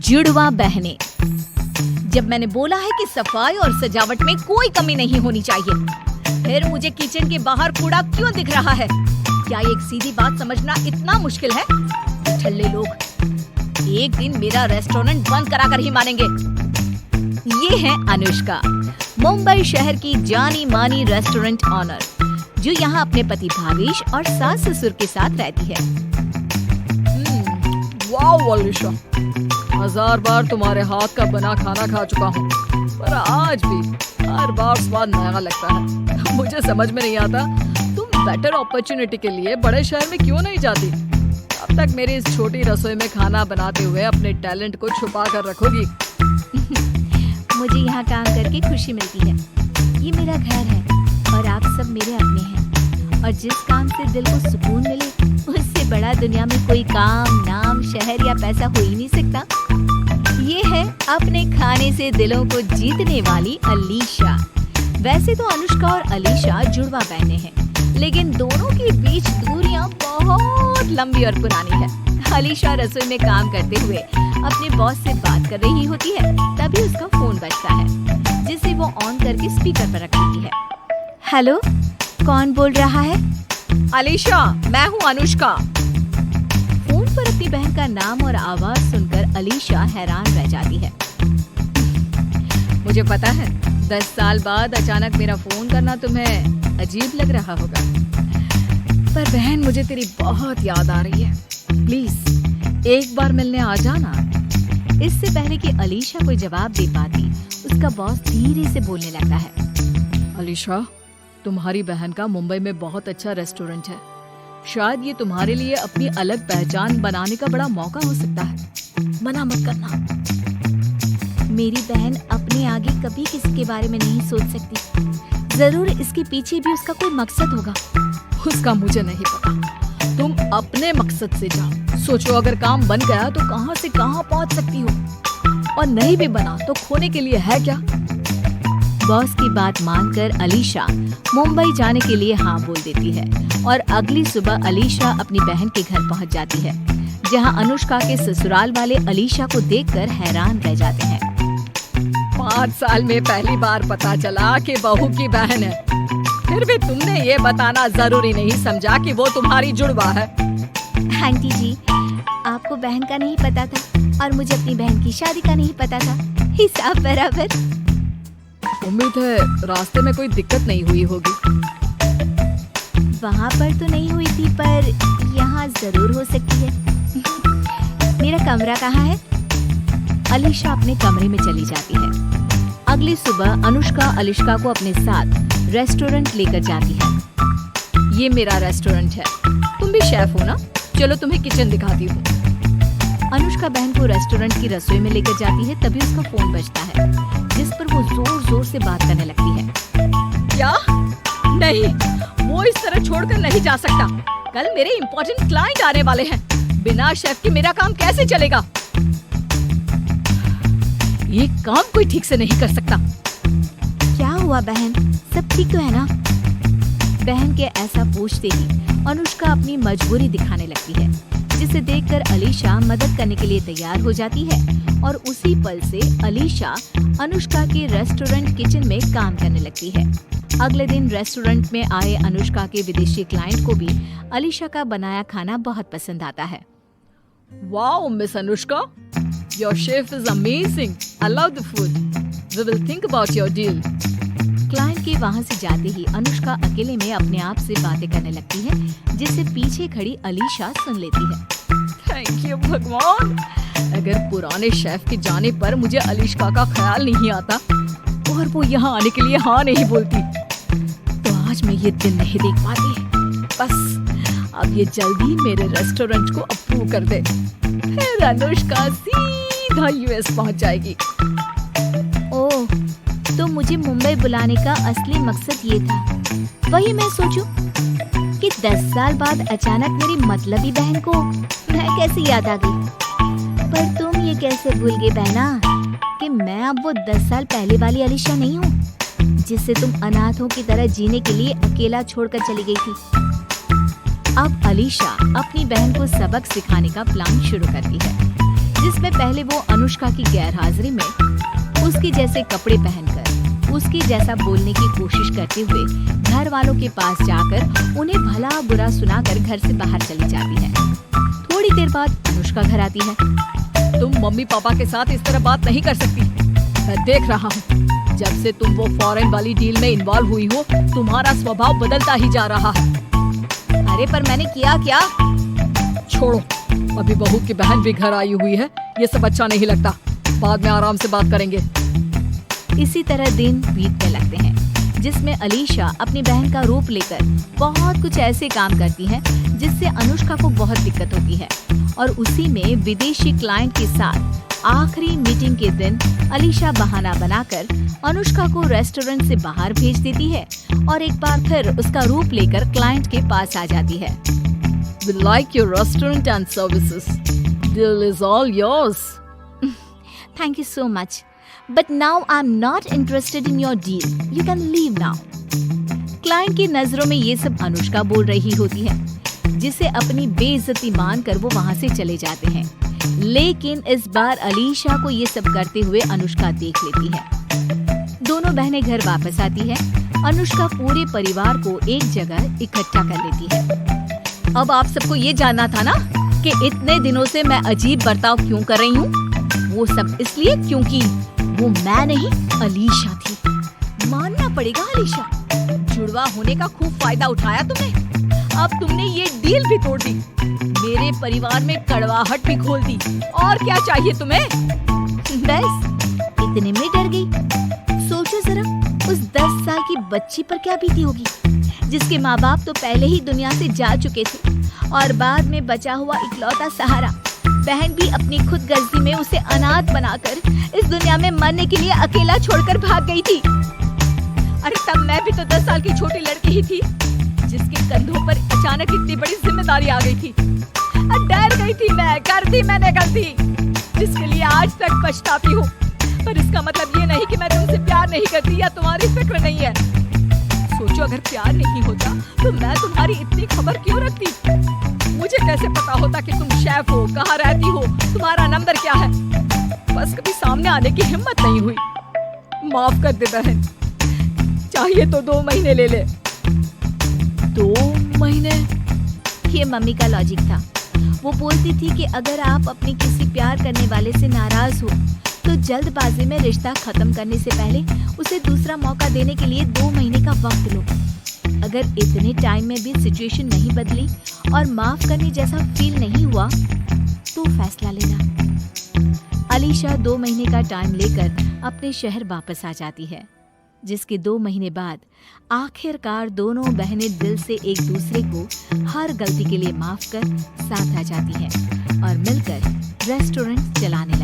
जुड़वा बहनें। जब मैंने बोला है कि सफाई और सजावट में कोई कमी नहीं होनी चाहिए, फिर मुझे किचन के बाहर कूड़ा क्यों दिख रहा है? क्या एक सीधी बात समझना इतना मुश्किल है? ठल्ले लोग, एक दिन मेरा रेस्टोरेंट बंद कराकर ही मानेंगे। ये है अनुष्का, मुंबई शहर की जानी मानी रेस्टोरेंट ऑनर, जो यहाँ अपने पति भावेश और सास ससुर के साथ रहती है। वाह अलीशा, 1000 बार तुम्हारे हाथ का बना खाना खा चुका हूँ, पर आज भी हर बार स्वाद नया लगता है। मुझे समझ में नहीं आता तुम बेटर अपॉर्चुनिटी के लिए बड़े शहर में क्यों नहीं जाती? अब तक मेरी इस छोटी रसोई में खाना बनाते हुए अपने टैलेंट को छुपा कर रखोगी। मुझे यहाँ काम करके खुशी मिलती है। ये मेरा घर है और आप सब मेरे अपने हैं, और जिस काम से दिल को सुकून मिले, उससे बड़ा दुनिया में कोई काम, नाम, शहर या पैसा हो ही नहीं सकता। ये है अपने खाने से दिलों को जीतने वाली अलीशा। वैसे तो अनुष्का और अलीशा जुड़वा बहनें हैं, लेकिन दोनों के बीच दूरियां बहुत लंबी और पुरानी है। अलीशा रसोई में काम करते हुए अपने बॉस से बात कर रही होती है, तभी उसका फोन बजता है, जिसे वो ऑन करके स्पीकर पर रख देती है। हेलो, कौन बोल रहा है? अलीशा, मैं हूँ अनुष्का। फोन पर अपनी बहन का नाम और आवाज सुनकर अलीशा हैरान रह जाती है। मुझे पता है 10 साल बाद अचानक मेरा फोन करना तुम्हें अजीब लग रहा होगा, पर बहन मुझे तेरी बहुत याद आ रही है। प्लीज एक बार मिलने आ जाना। इससे पहले कि अलीशा कोई जवाब दे पाती, उसका बॉस धीरे से बोलने लगता है। अलीशा, तुम्हारी बहन का मुंबई में बहुत अच्छा रेस्टोरेंट है। शायद ये तुम्हारे लिए अपनी अलग पहचान बनाने का बड़ा मौका हो सकता है। मना मत करना। मेरी बहन अपने आगे कभी किसी के बारे में नहीं सोच सकती। जरूर इसके पीछे भी उसका कोई मकसद होगा। उसका मुझे नहीं पता। तुम अपने मकसद से जाओ। सोचो, अगर काम बन गया तो कहां से कहां पहुंच सकती हो, और नहीं भी बना तो खोने के लिए है क्या? बॉस की बात मानकर अलीशा मुंबई जाने के लिए हाँ बोल देती है, और अगली सुबह अलीशा अपनी बहन के घर पहुंच जाती है, जहां अनुष्का के ससुराल वाले अलीशा को देखकर हैरान रह जाते हैं। 5 साल में पहली बार पता चला कि बहू की बहन है, फिर भी तुमने ये बताना जरूरी नहीं समझा कि वो तुम्हारी जुड़वा है। आंटी जी, आपको बहन का नहीं पता था और मुझे अपनी बहन की शादी का नहीं पता था। हिसाब बराबर। उम्मीद है रास्ते में कोई दिक्कत नहीं हुई होगी। वहाँ पर तो नहीं हुई थी, पर यहाँ जरूर हो सकती है। मेरा कमरा कहाँ है? अलीशा अपने कमरे में चली जाती है। अगली सुबह अनुष्का अलीशा को अपने साथ रेस्टोरेंट लेकर जाती है। ये मेरा रेस्टोरेंट है, तुम भी शेफ हो ना? चलो तुम्हें किचन दिखाती हूँ। अनुष्का बहन को रेस्टोरेंट की रसोई में लेकर जाती है, तभी उसका फोन बजता है, जिस पर वो जोर जोर से बात करने लगती है। क्या? नहीं, वो इस तरह छोड़कर नहीं जा सकता। कल मेरे इम्पोर्टेंट क्लाइंट आने वाले हैं। बिना शेफ के मेरा काम कैसे चलेगा? ये काम कोई ठीक से नहीं कर सकता। क्या हुआ बहन, सब ठीक तो है ना? बहन के ऐसा पूछते ही अनुष्का अपनी मजबूरी दिखाने लगती है, जिसे देखकर अलीशा मदद करने के लिए तैयार हो जाती है, और उसी पल से अलीशा अनुष्का के रेस्टोरेंट किचन में काम करने लगती है। अगले दिन रेस्टोरेंट में आए अनुष्का के विदेशी क्लाइंट को भी अलीशा का बनाया खाना बहुत पसंद आता है। Wow miss Anushka, your chef is amazing. I love the food. We will think about your deal. Client के वहाँ से जाते ही अनुष्का अकेले में अपने आप से बातें करने लगती है, जिसे पीछे खड़ी अलीशा सुन लेती है। थैंक यू भगवान, अगर पुराने शेफ के जाने पर मुझे अलीशा का ख्याल नहीं आता और वो यहाँ आने के लिए हाँ नहीं बोलती, तो आज मैं ये दिन नहीं देख पाती। बस अब ये जल्दी मेरे रेस्टोरेंट को अप्रूव कर दे, फिर अनुष्का सीधा यूएस पहुँच जाएगी। ओह, तो मुझे मुंबई बुलाने का असली मकसद ये था। वही मैं सोचूं कि 10 साल बाद अचानक मेरी मतलबी बहन को मैं कैसे याद आ गई। पर तुम ये कैसे भूल गई बहना कि मैं अब वो 10 साल पहले वाली अलीशा नहीं हूँ, जिससे तुम अनाथों की तरह जीने के लिए अकेला छोड़कर चली गई थी। अब अलीशा अपनी बहन को सबक सिखाने का प्लान शुरू करती है। जिसमें पहले वो अनुष्का की गैरहाजिरी में उसकी जैसे कपड़े पहनकर उसकी जैसा बोलने की कोशिश करते हुए घर वालों के पास जाकर उन्हें भला बुरा सुनाकर घर से बाहर चली जाती है। थोड़ी देर बाद अनुष्का घर आती है। तुम मम्मी पापा के साथ इस तरह बात नहीं कर सकती। मैं देख रहा हूँ, जब से तुम वो फॉरेन वाली डील में इन्वॉल्व हुई हो, तुम्हारा स्वभाव बदलता ही जा रहा है। अरे पर मैंने किया क्या? छोड़ो, अभी बहू की बहन भी घर आई हुई है, ये सब अच्छा नहीं लगता। बाद में आराम से बात करेंगे। इसी तरह दिन बीतने लगते हैं, जिसमें अलीशा अपनी बहन का रूप लेकर बहुत कुछ ऐसे काम करती है जिससे अनुष्का को बहुत दिक्कत होती है। और उसी में विदेशी क्लाइंट के साथ आखिरी मीटिंग के दिन अलीशा बहाना बनाकर अनुष्का को रेस्टोरेंट से बाहर भेज देती है और एक बार फिर उसका रूप लेकर क्लाइंट के पास आ जाती है। We like your restaurant and services. Deal is all yours. Thank you so much. But now I'm not interested in your deal. You can leave now. Client की नजरों में ये सब अनुष्का बोल रही होती है, जिसे अपनी बेइज्जती मानकर वो वहाँ से चले जाते हैं। लेकिन इस बार अलीशा को ये सब करते हुए अनुष्का देख लेती है। दोनों बहनें घर वापस आती है। अनुष्का पूरे परिवार को एक जगह इकट्ठा कर लेती है। अब आप सबको ये जानना था ना कि इतने दिनों से मैं अजीब बर्ताव क्यों कर रही हूँ? वो सब इसलिए क्योंकि वो मैं नहीं अलीशा थी। मानना पड़ेगा अलीशा, जुड़वा होने का खूब फायदा उठाया तुमने। अब तुमने ये डील भी तोड़ दी, मेरे परिवार में कड़वाहट भी खोल दी। और क्या चाहिए तुम्हें? बस इतने में डर गई। सोचो जरा, उस 10 साल की बच्ची पर क्या बीती होगी, जिसके माँ बाप तो पहले ही दुनिया से जा चुके थे और बाद में बचा हुआ इकलौता सहारा बहन भी अपनी खुद गर्जी में उसे अनाथ बनाकर इस दुनिया में मरने के लिए अकेला छोड़कर भाग गई थी। अरे तब मैं भी तो 10 साल की छोटी लड़की ही थी, जिसके कंधों पर अचानक इतनी बड़ी जिम्मेदारी आ गई थी। डर गई थी मैं, कर दी मैंने गलती, जिसके लिए आज तक पछताती हूँ। पर इसका मतलब ये नहीं कि मैं तुमसे प्यार नहीं करती या तुम्हारी फिक्र नहीं है। सोचो, अगर प्यार नहीं होता तो मैं तुम्हारी इतनी खबर क्यों रखती? मुझे कैसे पता होता कि तुम शेफ हो, कहाँ रहती हो, तुम्हारा नंबर क्या है? बस कभी सामने आने की हिम्मत नहीं हुई। माफ कर दे बहन, चाहिए तो 2 महीने ले ले। 2 महीने? ये मम्मी का लॉजिक था। वो बोलती थी कि अगर आप अपने किसी प्यार करने वाले से नाराज हो तो जल्दबाजी में रिश्ता खत्म करने से पहले उसे दूसरा मौका देने के लिए 2 महीने का वक्त लो। अगर इतने टाइम में भी सिचुएशन नहीं बदली और माफ करने जैसा फील नहीं हुआ तो फैसला लेना। अलीशा 2 महीने का टाइम लेकर अपने शहर वापस आ जाती है, जिसके 2 महीने बाद आखिरकार दोनों बहनें दिल से एक दूसरे को हर गलती के लिए माफ कर साथ आ जाती हैं और मिलकर रेस्टोरेंट चलाने